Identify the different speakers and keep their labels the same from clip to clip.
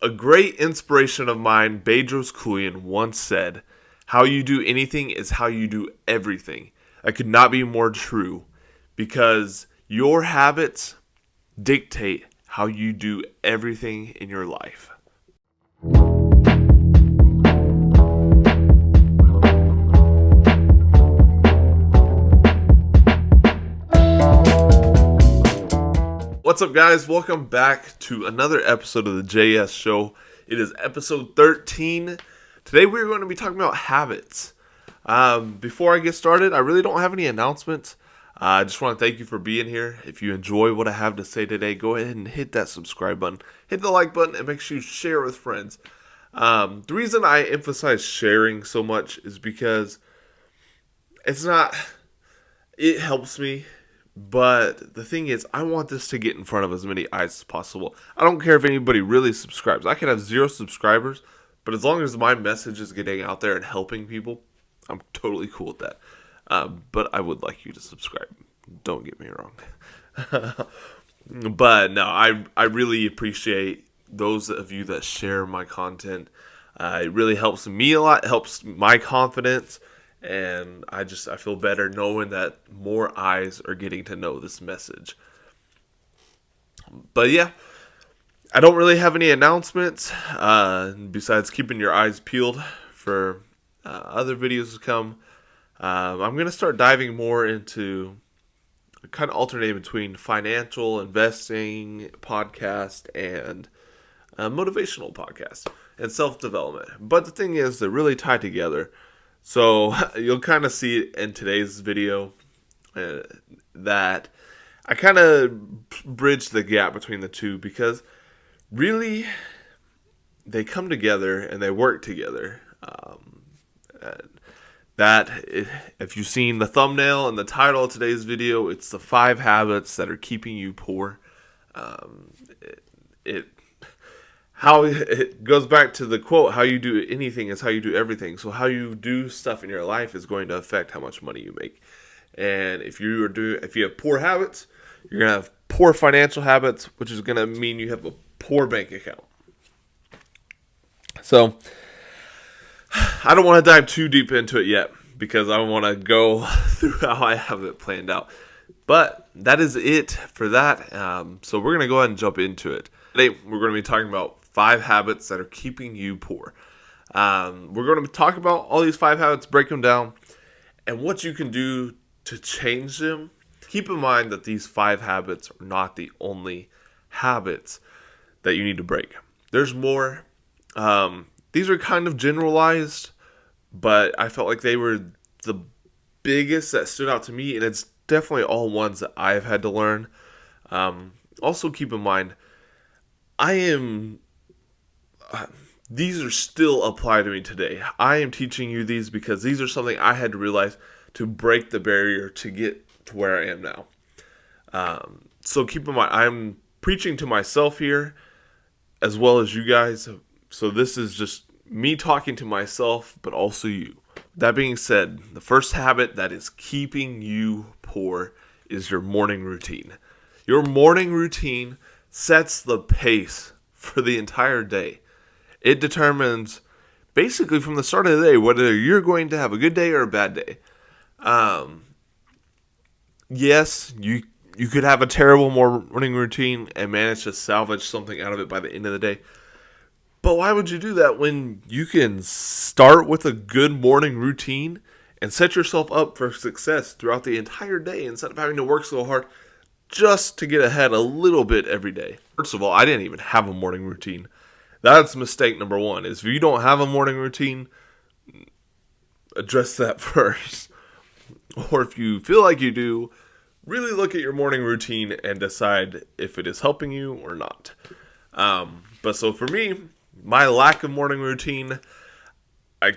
Speaker 1: A great inspiration of mine, Bedros Keuilian, once said, "How you do anything is how you do everything." That could not be more true, because your habits dictate how you do everything in your life. What's up, guys? Welcome back to another episode of the JS Show. It is episode 13. Today we're going to be talking about habits. Before I get started, I really don't have any announcements. I just want to thank you for being here. If you enjoy what I have to say today, go ahead and hit that subscribe button, hit the like button, and make sure you share with friends. The reason I emphasize sharing so much is because it helps me. But the thing is, I want this to get in front of as many eyes as possible. I don't care if anybody really subscribes. I could have 0 subscribers, but as long as my message is getting out there and helping people, I'm totally cool with that. But I would like you to subscribe. Don't get me wrong. But no, I really appreciate those of you that share my content. It really helps me a lot. It helps my confidence. And I feel better knowing that more eyes are getting to know this message. But yeah, I don't really have any announcements besides keeping your eyes peeled for other videos to come. I'm going to start diving more into kind of alternating between financial investing podcast and motivational podcast and self-development. But the thing is, they're really tied together. So you'll kind of see it in today's video that I kind of bridge the gap between the two, because really they come together and they work together. If you've seen the thumbnail and the title of today's video, it's the 5 habits that are keeping you poor. How it goes back to the quote, how you do anything is how you do everything. So how you do stuff in your life is going to affect how much money you make. And if you have poor habits, you're going to have poor financial habits, which is going to mean you have a poor bank account. So I don't want to dive too deep into it yet, because I want to go through how I have it planned out. But that is it for that. So we're going to go ahead and jump into it. Today we're going to be talking about 5 habits that are keeping you poor. We're going to talk about all these 5 habits, break them down, and what you can do to change them. Keep in mind that these 5 habits are not the only habits that you need to break. There's more. These are kind of generalized, but I felt like they were the biggest that stood out to me, and it's definitely all ones that I've had to learn. Also keep in mind, these are still applied to me today. I am teaching you these because these are something I had to realize to break the barrier to get to where I am now. So keep in mind, I'm preaching to myself here as well as you guys. So this is just me talking to myself, but also you. That being said, the first habit that is keeping you poor is your morning routine. Your morning routine sets the pace for the entire day. It determines basically from the start of the day whether you're going to have a good day or a bad day. Yes, you could have a terrible morning routine and manage to salvage something out of it by the end of the day. But why would you do that when you can start with a good morning routine and set yourself up for success throughout the entire day instead of having to work so hard just to get ahead a little bit every day? First of all, I didn't even have a morning routine. That's mistake number 1, is if you don't have a morning routine, address that first. Or if you feel like you do, really look at your morning routine and decide if it is helping you or not. But so for me, my lack of morning routine, I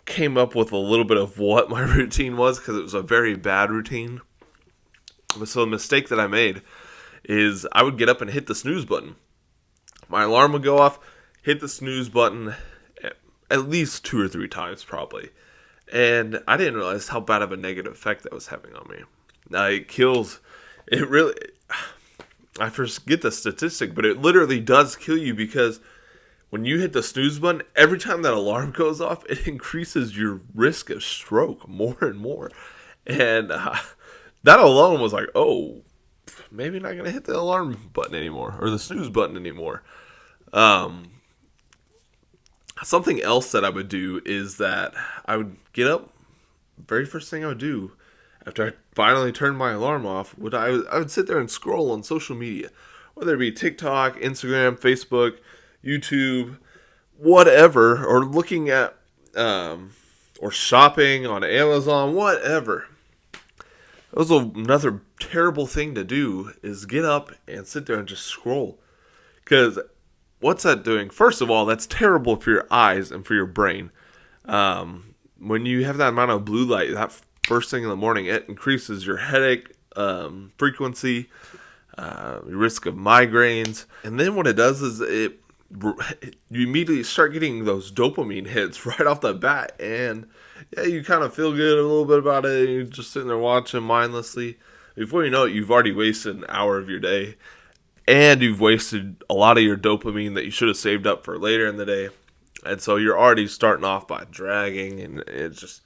Speaker 1: came up with a little bit of what my routine was, because it was a very bad routine. So the mistake that I made is I would get up and hit the snooze button. My alarm would go off, hit the snooze button at least 2 or 3 times probably. And I didn't realize how bad of a negative effect that was having on me. Now it really, I forget the statistic, but it literally does kill you, because when you hit the snooze button, every time that alarm goes off, it increases your risk of stroke more and more. And that alone was like, oh, maybe not going to hit the alarm button anymore or the snooze button anymore. Something else that I would do is that I would get up. Very first thing I would do after I finally turned my alarm off, I would sit there and scroll on social media, whether it be TikTok, Instagram, Facebook, YouTube, whatever, or looking at or shopping on Amazon, whatever. That was another terrible thing to do, is get up and sit there and just scroll. Because what's that doing? First of all, that's terrible for your eyes and for your brain. When you have that amount of blue light, that first thing in the morning, it increases your headache frequency, your risk of migraines. And then what it does is you immediately start getting those dopamine hits right off the bat, and yeah, you kind of feel good a little bit about it. You're just sitting there watching mindlessly. Before you know it, you've already wasted an hour of your day, and you've wasted a lot of your dopamine that you should have saved up for later in the day. And so you're already starting off by dragging, and it's just,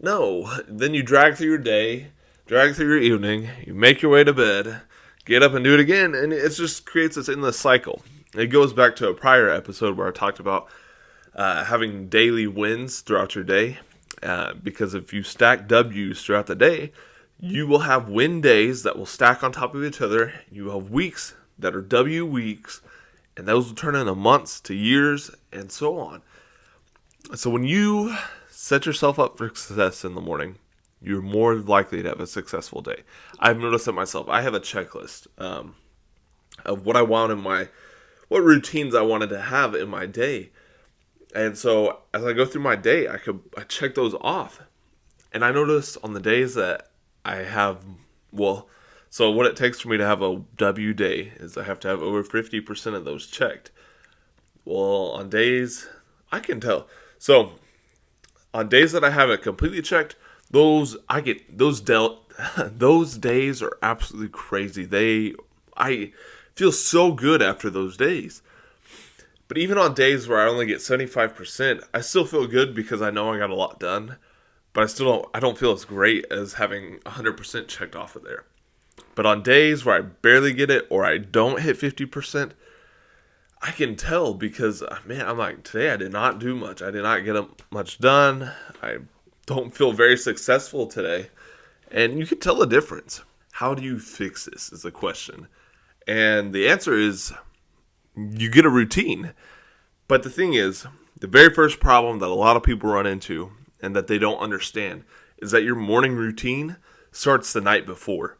Speaker 1: no. Then you drag through your day, drag through your evening, you make your way to bed, get up and do it again, and it just creates this endless cycle. It goes back to a prior episode where I talked about having daily wins throughout your day, because if you stack W's throughout the day, you will have win days that will stack on top of each other. You have weeks that are W weeks, and those will turn into months to years and so on. So when you set yourself up for success in the morning, you're more likely to have a successful day. I've noticed it myself. I have a checklist of what I want in what routines I wanted to have in my day. And so as I go through my day, I check those off. And I notice on the days that I have, so what it takes for me to have a W day is I have to have over 50% of those checked. Well, on days, I can tell. So on days that I have it completely checked, those days are absolutely crazy. I feel so good after those days. But even on days where I only get 75%, I still feel good because I know I got a lot done. But I don't feel as great as having 100% checked off of there. But on days where I barely get it or I don't hit 50%, I can tell because, man, I'm like, today I did not do much. I did not get much done. I don't feel very successful today. And you can tell the difference. How do you fix this is the question. And the answer is you get a routine. But the thing is, the very first problem that a lot of people run into and that they don't understand is that your morning routine starts the night before.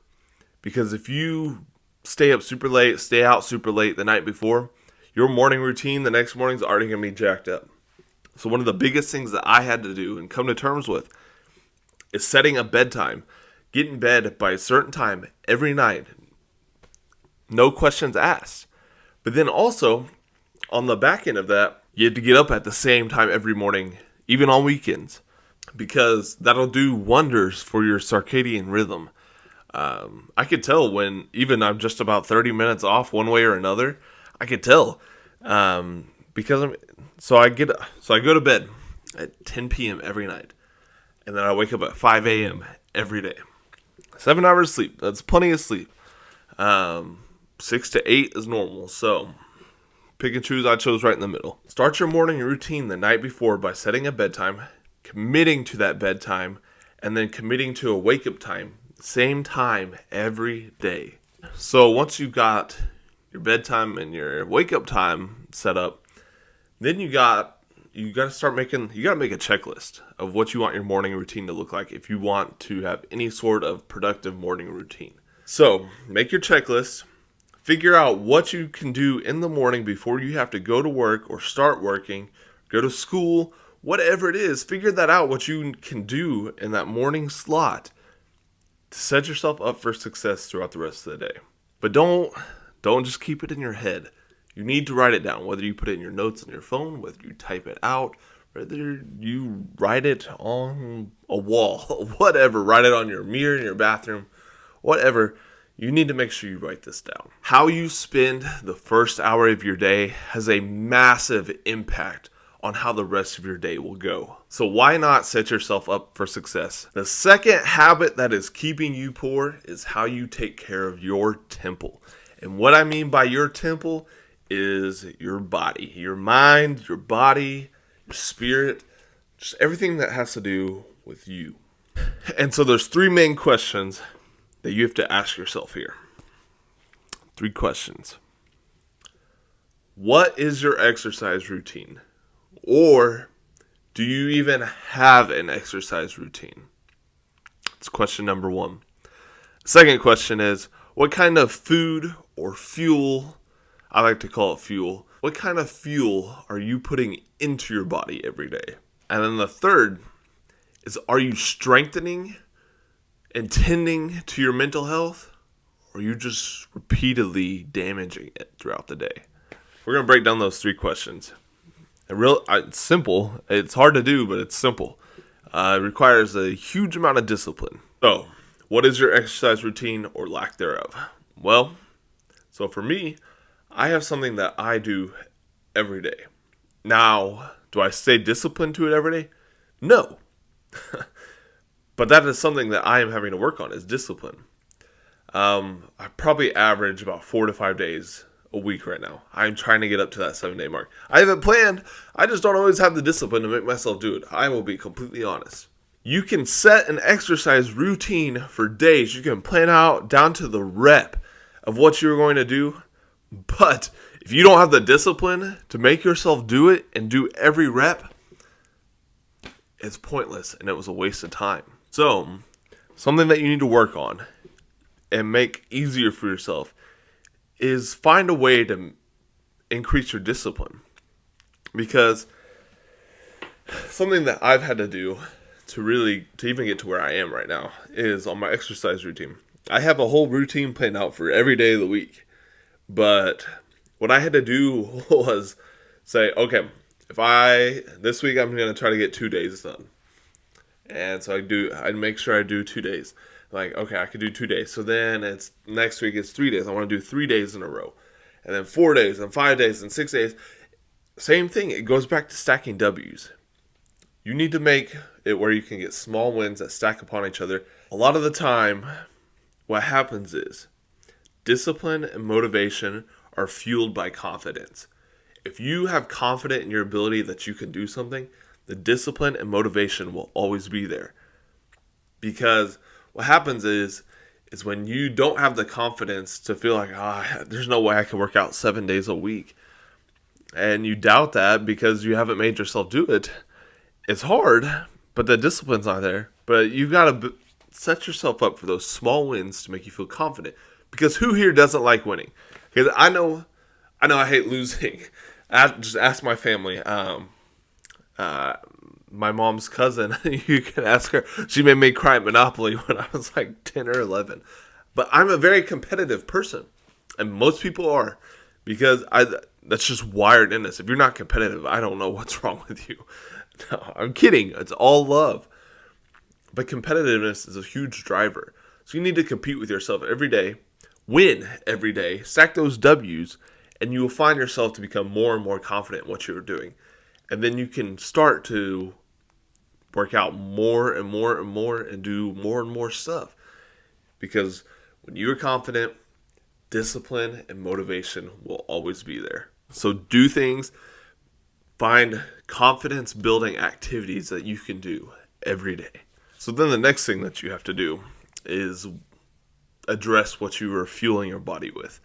Speaker 1: Because if you stay up super late, stay out super late the night before, your morning routine the next morning is already going to be jacked up. So one of the biggest things that I had to do and come to terms with is setting a bedtime. Get in bed by a certain time every night. No questions asked. But then also, on the back end of that, you have to get up at the same time every morning, even on weekends, because that'll do wonders for your circadian rhythm. I could tell when even I'm just about 30 minutes off one way or another. I could tell because I go to bed at 10 p.m. every night, and then I wake up at 5 a.m. every day. 7 hours sleep. That's plenty of sleep. 6 to 8 is normal. So pick and choose. I chose right in the middle. Start your morning routine the night before by setting a bedtime, committing to that bedtime, and then committing to a wake-up time. Same time every day. So once you've got your bedtime and your wake-up time set up, then you got to make a checklist of what you want your morning routine to look like if you want to have any sort of productive morning routine. So make your checklist. Figure out what you can do in the morning before you have to go to work or start working, go to school, whatever it is. Figure that out, what you can do in that morning slot to set yourself up for success throughout the rest of the day. But don't just keep it in your head. You need to write it down, whether you put it in your notes on your phone, whether you type it out, whether you write it on a wall, whatever. Write it on your mirror in your bathroom, whatever. you need to make sure you write this down. How you spend the first hour of your day has a massive impact on how the rest of your day will go. So why not set yourself up for success? The second habit that is keeping you poor is how you take care of your temple. And what I mean by your temple is your body, your mind, your body, your spirit, just everything that has to do with you. And so there's three main questions that you have to ask yourself here. 3 questions. What is your exercise routine? Or do you even have an exercise routine? That's question number 1. The second question is, what kind of food or fuel, I like to call it fuel, what kind of fuel are you putting into your body every day? And then the third is, are you strengthening and tending to your mental health, or are you just repeatedly damaging it throughout the day? We're going to break down those 3 questions. It's simple. It's hard to do, but it's simple. It requires a huge amount of discipline. So, what is your exercise routine or lack thereof? Well, so for me, I have something that I do every day. Now, do I stay disciplined to it every day? No. But that is something that I am having to work on, is discipline. I probably average about 4 to 5 days a week right now. I'm trying to get up to that 7-day mark. I have it planned. I just don't always have the discipline to make myself do it. I will be completely honest. You can set an exercise routine for days. You can plan out down to the rep of what you're going to do. But if you don't have the discipline to make yourself do it and do every rep, it's pointless and it was a waste of time. So, something that you need to work on and make easier for yourself is find a way to increase your discipline. Because something that I've had to do to even get to where I am right now is on my exercise routine. I have a whole routine planned out for every day of the week. But what I had to do was say, okay, this week I'm going to try to get 2 days done. And so I'd make sure I do 2 days. Like, okay, I could do 2 days. So then next week it's 3 days. I want to do 3 days in a row. And then 4 days and 5 days and 6 days. Same thing. It goes back to stacking W's. You need to make it where you can get small wins that stack upon each other. A lot of the time, what happens is discipline and motivation are fueled by confidence. If you have confidence in your ability that you can do something, the discipline and motivation will always be there. Because what happens is when you don't have the confidence to feel like, there's no way I can work out 7 days a week, and you doubt that because you haven't made yourself do it, it's hard, but the discipline's not there. But you've got to set yourself up for those small wins to make you feel confident. Because who here doesn't like winning? Because I know I hate losing. Just ask my family. My mom's cousin, you can ask her. She made me cry at Monopoly when I was like 10 or 11. But I'm a very competitive person. And most people are. Because that's just wired in us. If you're not competitive, I don't know what's wrong with you. No, I'm kidding. It's all love. But competitiveness is a huge driver. So you need to compete with yourself every day. Win every day. Stack those W's. And you will find yourself to become more and more confident in what you're doing. And then you can start to work out more and more and more and do more and more stuff. Because when you're confident, discipline and motivation will always be there. So do things. Find confidence building activities that you can do every day. So then the next thing that you have to do is address what you are fueling your body with.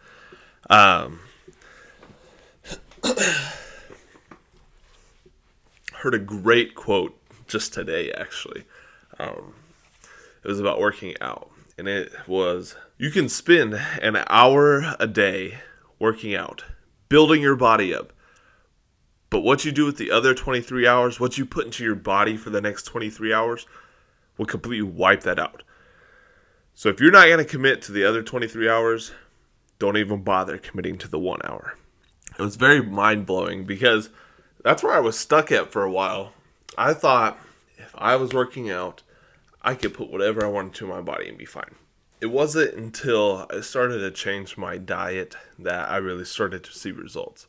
Speaker 1: Heard a great quote just today, actually. It was about working out. And it was, you can spend an hour a day working out, building your body up. But what you do with the other 23 hours, what you put into your body for the next 23 hours, will completely wipe that out. So if you're not going to commit to the other 23 hours, don't even bother committing to the 1 hour. It was very mind-blowing because that's where I was stuck at for a while. I thought if I was working out, I could put whatever I wanted to my body and be fine. it wasn't until I started to change my diet that I really started to see results.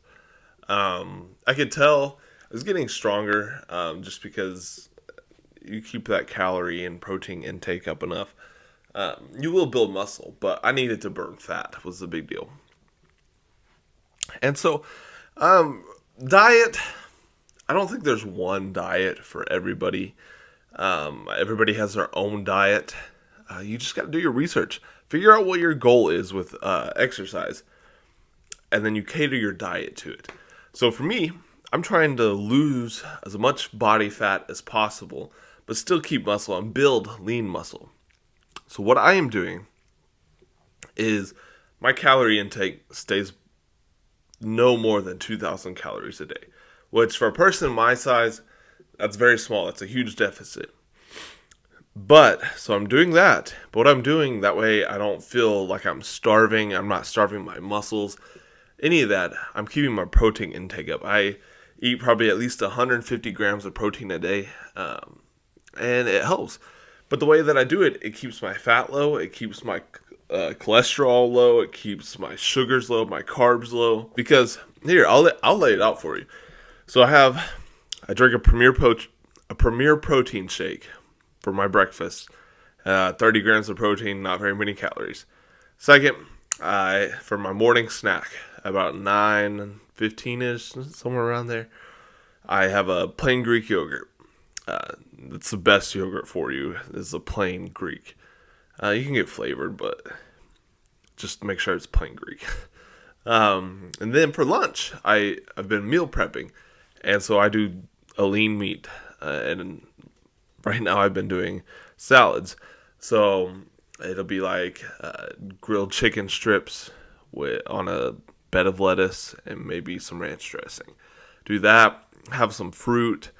Speaker 1: I could tell I was getting stronger, just because you keep that calorie and protein intake up enough. You will build muscle, but I needed to burn fat was the big deal. And so, diet, I don't think there's one diet for everybody. Everybody has their own diet. You just got to do your research. Figure out what your goal is with exercise, and then you cater your diet to it. So for me, I'm trying to lose as much body fat as possible, but still keep muscle and build lean muscle. So what I am doing is my calorie intake stays no more than 2,000 calories a day, which for a person my size, that's very small. That's a huge deficit. But, so I'm doing that. But what I'm doing, that way I don't feel like I'm starving. I'm not starving my muscles. Any of that. I'm keeping my protein intake up. I eat probably at least 150 grams of protein a day. And it helps. But the way that I do it, it keeps my fat low. It keeps my cholesterol low. It keeps my sugars low, my carbs low. Because, here, I'll lay it out for you. So I drink a Premier Protein shake for my breakfast. 30 grams of protein, not very many calories. Second, for my morning snack, about 9:15ish, somewhere around there, I have a plain Greek yogurt. It's the best yogurt for you. It's a plain Greek. You can get flavored, but just make sure it's plain Greek. And then for lunch, I've been meal prepping, and so I do a lean meat, and right now I've been doing salads. So it'll be like grilled chicken strips on a bed of lettuce and maybe some ranch dressing. Do that, have some fruit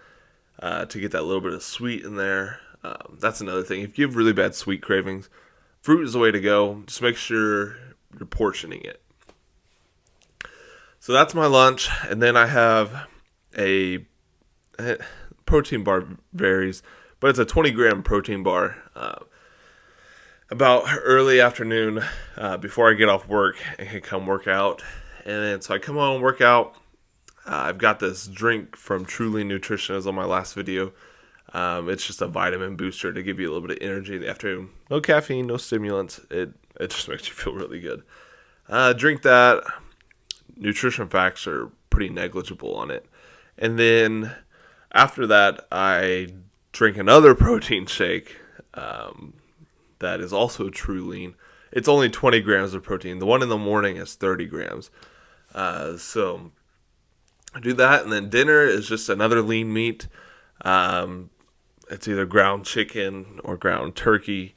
Speaker 1: to get that little bit of sweet in there. That's another thing. If you have really bad sweet cravings, fruit is the way to go. Just make sure you're portioning it. So that's my lunch. And then I have a protein bar, varies, but it's a 20-gram protein bar. About early afternoon, before I get off work and can come work out. And then so I come home, work out. I've got this drink from Truly Nutrition, as on my last video. It's just a vitamin booster to give you a little bit of energy in the afternoon. No caffeine, no stimulants. It just makes you feel really good. Drink that. Nutrition facts are pretty negligible on it. And then after that, I drink another protein shake that is also True Lean. It's only 20 grams of protein. The one in the morning is 30 grams. So I do that, and then dinner is just another lean meat. It's either ground chicken or ground turkey.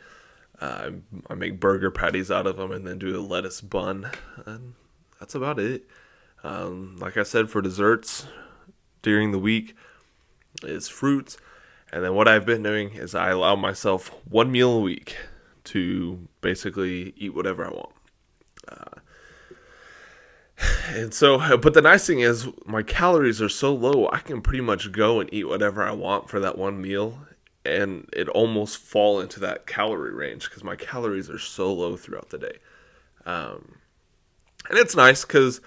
Speaker 1: I make burger patties out of them and then do a lettuce bun. And that's about it. Like I said, for desserts during the week is fruits. And then what I've been doing is I allow myself one meal a week to basically eat whatever I want. And so, but the nice thing is my calories are so low, I can pretty much go and eat whatever I want for that one meal. And it almost fall into that calorie range because my calories are so low throughout the day. And it's nice because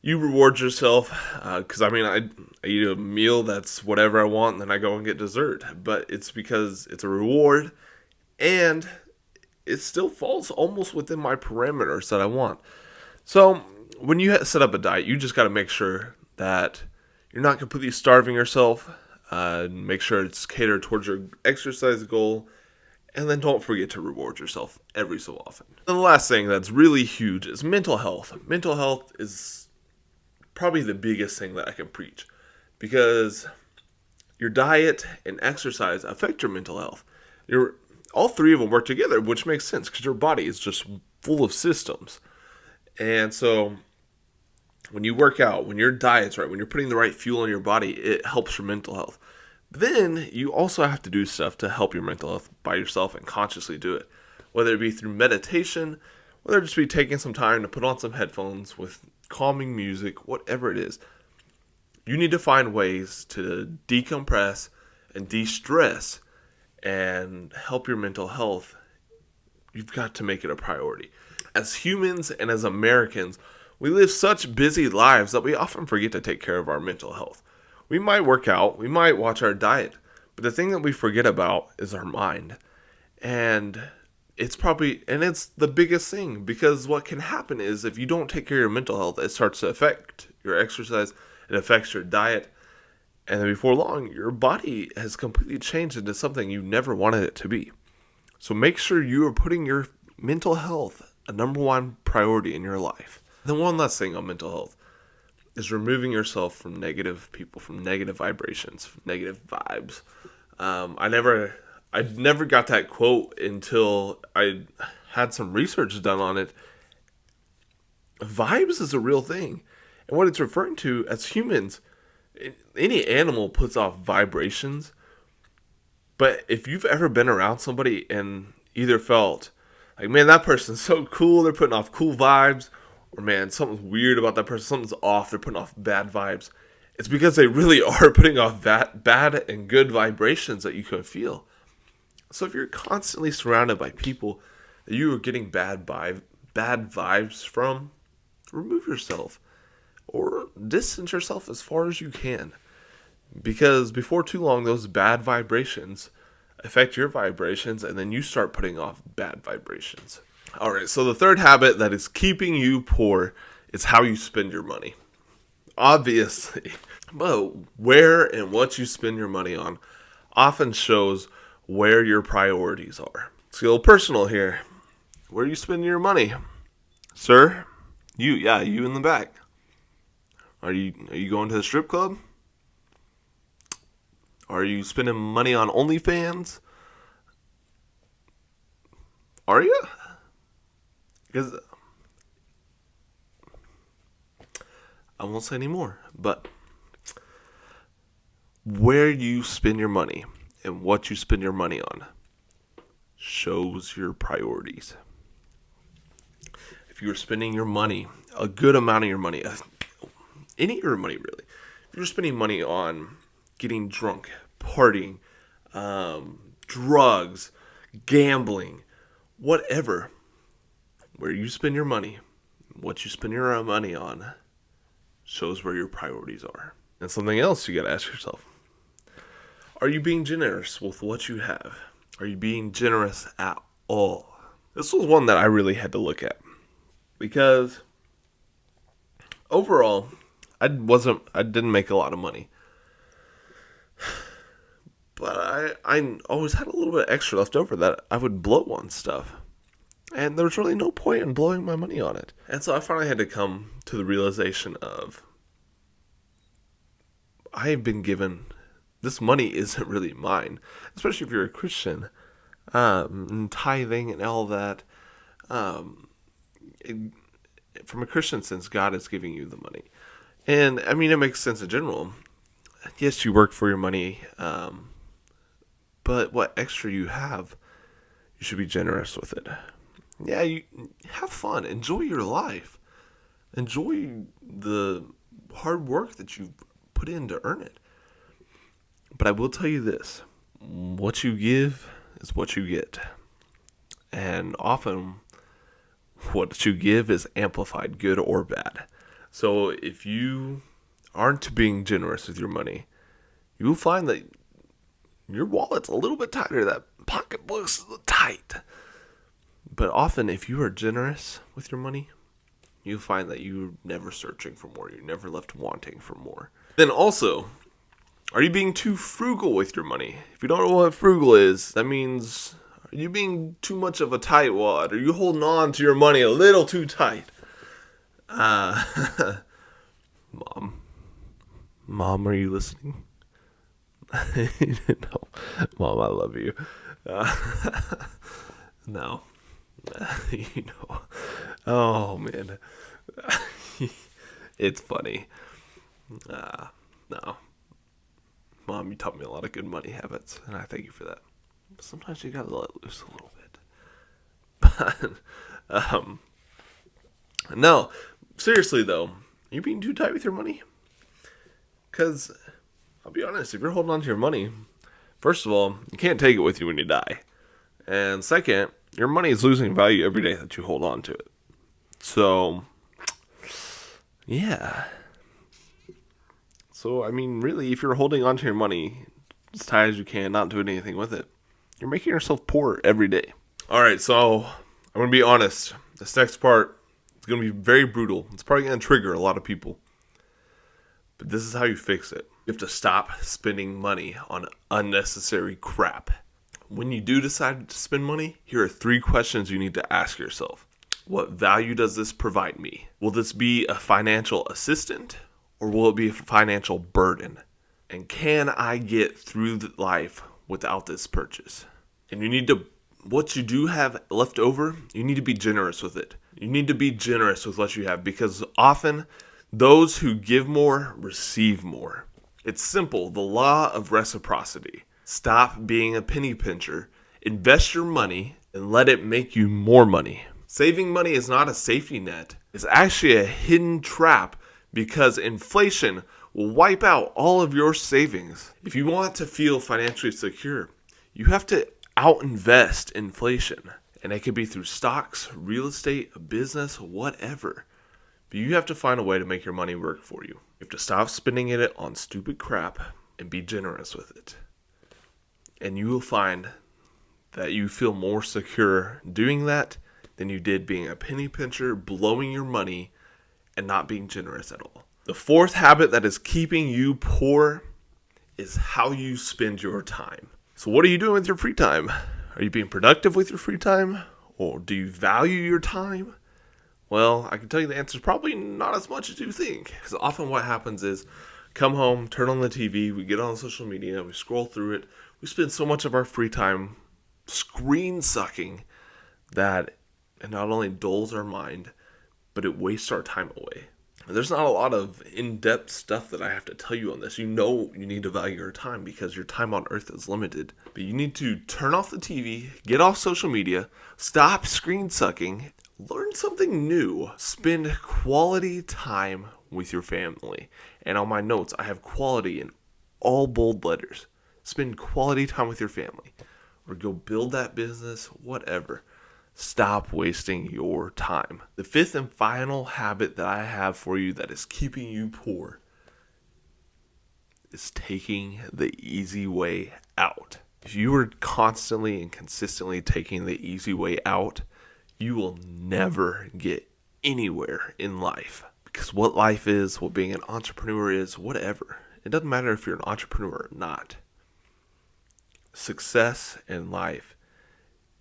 Speaker 1: you reward yourself. Because I eat a meal that's whatever I want, and then I go and get dessert. But it's because it's a reward, and it still falls almost within my parameters that I want. So when you set up a diet, you just got to make sure that you're not completely starving yourself. Make sure it's catered towards your exercise goal. And then don't forget to reward yourself every so often. And the last thing that's really huge is mental health. Mental health is probably the biggest thing that I can preach. Because your diet and exercise affect your mental health. All three of them work together, which makes sense because your body is just full of systems. And so when you work out, when your diet's right, when you're putting the right fuel in your body, it helps your mental health. But then you also have to do stuff to help your mental health by yourself and consciously do it. Whether it be through meditation, whether it just be taking some time to put on some headphones with calming music, whatever it is. You need to find ways to decompress and de-stress and help your mental health you've got to make it a priority. As humans and as Americans, we live such busy lives that we often forget to take care of our mental health. We might work out, we might watch our diet, but the thing that we forget about is our mind. And it's the biggest thing, because what can happen is if you don't take care of your mental health, it starts to affect your exercise, it affects your diet, and then before long, your body has completely changed into something you never wanted it to be. So make sure you are putting your mental health a number one priority in your life. Then one last thing on mental health is removing yourself from negative people, from negative vibrations, from negative vibes. I never got that quote until I had some research done on it. Vibes is a real thing. And what it's referring to, as humans, any animal puts off vibrations. But if you've ever been around somebody and either felt like, man, that person's so cool, they're putting off cool vibes, or man, something's weird about that person, something's off, they're putting off bad vibes, it's because they really are putting off bad and good vibrations that you can feel. So if you're constantly surrounded by people that you are getting bad vibes from, remove yourself or distance yourself as far as you can. Because before too long, those bad vibrations affect your vibrations, and then you start putting off bad vibrations. All right, so the third habit that is keeping you poor is how you spend your money. Obviously, but where and what you spend your money on often shows where your priorities are. Let's get a little personal here. Where are you spending your money? Sir? You in the back. Are you going to the strip club? Are you spending money on OnlyFans? Are you? Because I won't say any more, but where you spend your money and what you spend your money on shows your priorities. If you're spending your money, a good amount of your money, any of your money really, if you're spending money on getting drunk, partying, drugs, gambling, whatever, where you spend your money, what you spend your money on, shows where your priorities are. And something else you got to ask yourself. Are you being generous with what you have? Are you being generous at all? This was one that I really had to look at. Because overall, I didn't make a lot of money. But I always had a little bit extra left over that I would blow on stuff. And there was really no point in blowing my money on it. And so I finally had to come to the realization of, I have been given, this money isn't really mine. Especially if you're a Christian. And tithing and all that. From a Christian sense, God is giving you the money. And, I mean, it makes sense in general. Yes, you work for your money. But what extra you have, you should be generous with it. Yeah, you have fun. Enjoy your life. Enjoy the hard work that you've put in to earn it. But I will tell you this. What you give is what you get. And often, what you give is amplified, good or bad. So if you aren't being generous with your money, you will find that your wallet's a little bit tighter. That pocketbook's tight. But often, if you are generous with your money, you'll find that you're never searching for more. You're never left wanting for more. Then also, are you being too frugal with your money? If you don't know what frugal is, that means, are you being too much of a tightwad? Are you holding on to your money a little too tight? Mom, are you listening? No, Mom, I love you. No, you know. Oh man, it's funny. No, Mom, you taught me a lot of good money habits, and I thank you for that. But sometimes you gotta let loose a little bit. But no, seriously though, are you being too tight with your money? Because I'll be honest, if you're holding on to your money, first of all, you can't take it with you when you die. And second, your money is losing value every day that you hold on to it. So, yeah. So, I mean, really, if you're holding on to your money as tight as you can, not doing anything with it, you're making yourself poor every day. All right, so I'm going to be honest. This next part is going to be very brutal. It's probably going to trigger a lot of people. But this is how you fix it. You have to stop spending money on unnecessary crap. When you do decide to spend money, here are 3 questions you need to ask yourself. What value does this provide me? Will this be a financial assistant or will it be a financial burden? And can I get through life without this purchase? And you need to, what you do have left over, you need to be generous with it. You need to be generous with what you have because often those who give more receive more. It's simple, the law of reciprocity. Stop being a penny pincher, invest your money, and let it make you more money. Saving money is not a safety net. It's actually a hidden trap because inflation will wipe out all of your savings. If you want to feel financially secure, you have to outinvest inflation. And it could be through stocks, real estate, a business, whatever. But you have to find a way to make your money work for you. You have to stop spending it on stupid crap and be generous with it. And you will find that you feel more secure doing that than you did being a penny pincher, blowing your money, and not being generous at all. The 4th habit that is keeping you poor is how you spend your time. So what are you doing with your free time? Are you being productive with your free time? Or do you value your time? Well, I can tell you the answer is probably not as much as you think. Because often what happens is, come home, turn on the TV, we get on social media, we scroll through it. We spend so much of our free time screen sucking that it not only dulls our mind, but it wastes our time away. And there's not a lot of in-depth stuff that I have to tell you on this. You know you need to value your time because your time on earth is limited. But you need to turn off the TV, get off social media, stop screen sucking, learn something new, spend quality time with your family. And on my notes, I have quality in all bold letters. Spend quality time with your family. Or go build that business, whatever. Stop wasting your time. The 5th and final habit that I have for you that is keeping you poor is taking the easy way out. If you are constantly and consistently taking the easy way out, you will never get anywhere in life. Because what life is, what being an entrepreneur is, whatever. It doesn't matter if you're an entrepreneur or not. Success in life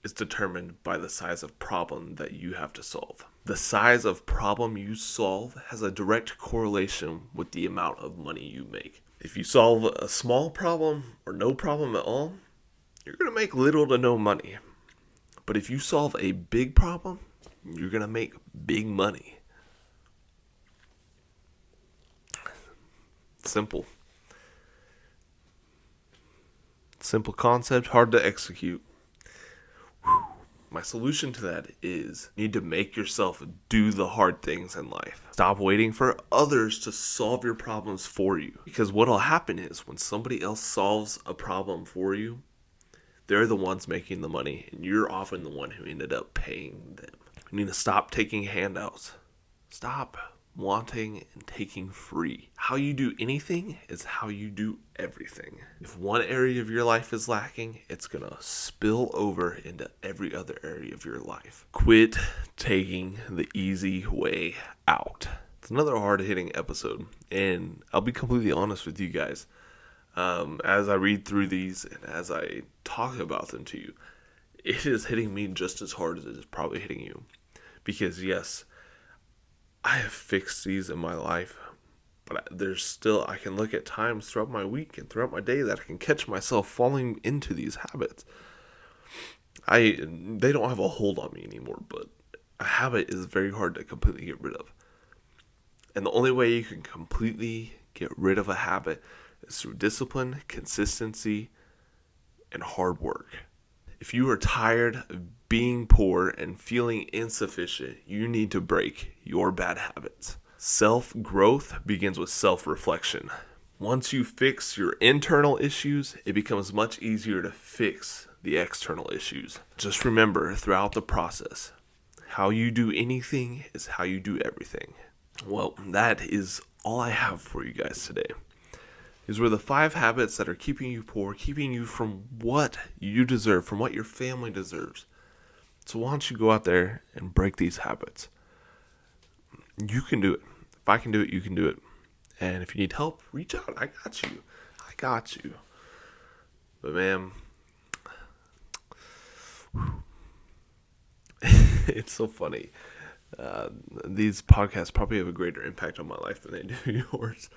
Speaker 1: is determined by the size of problem that you have to solve. The size of problem you solve has a direct correlation with the amount of money you make. If you solve a small problem or no problem at all, you're going to make little to no money. But if you solve a big problem, you're going to make big money. Simple. Simple concept, hard to execute. My solution to that is you need to make yourself do the hard things in life. Stop waiting for others to solve your problems for you. Because what will happen is when somebody else solves a problem for you, they're the ones making the money and you're often the one who ended up paying them. You need to stop taking handouts. Stop wanting and taking free. How you do anything is how you do everything. If one area of your life is lacking, it's going to spill over into every other area of your life. Quit taking the easy way out. It's another hard-hitting episode, and I'll be completely honest with you guys. As I read through these and as I talk about them to you, it is hitting me just as hard as it is probably hitting you. Because yes, I have fixed these in my life, but there's still, I can look at times throughout my week and throughout my day that I can catch myself falling into these habits. They don't have a hold on me anymore, but a habit is very hard to completely get rid of. And the only way you can completely get rid of a habit is through discipline, consistency, and hard work. If you are tired of being poor and feeling insufficient, you need to break your bad habits. Self-growth begins with self-reflection. Once you fix your internal issues, it becomes much easier to fix the external issues. Just remember throughout the process, how you do anything is how you do everything. Well, that is all I have for you guys today. These were the 5 habits that are keeping you poor, keeping you from what you deserve, from what your family deserves. So why don't you go out there and break these habits? You can do it. If I can do it, you can do it. And if you need help, reach out. I got you. But man, it's so funny. These podcasts probably have a greater impact on my life than they do yours,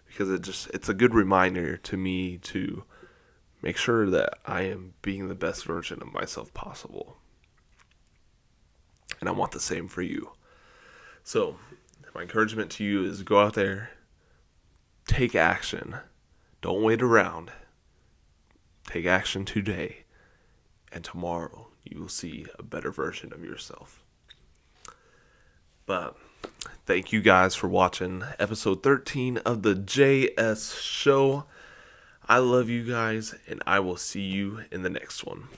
Speaker 1: because it's a good reminder to me to make sure that I am being the best version of myself possible. And I want the same for you. So my encouragement to you is go out there, take action. Don't wait around. Take action today, and tomorrow you will see a better version of yourself. But thank you guys for watching episode 13 of the JS Show. I love you guys, and I will see you in the next one.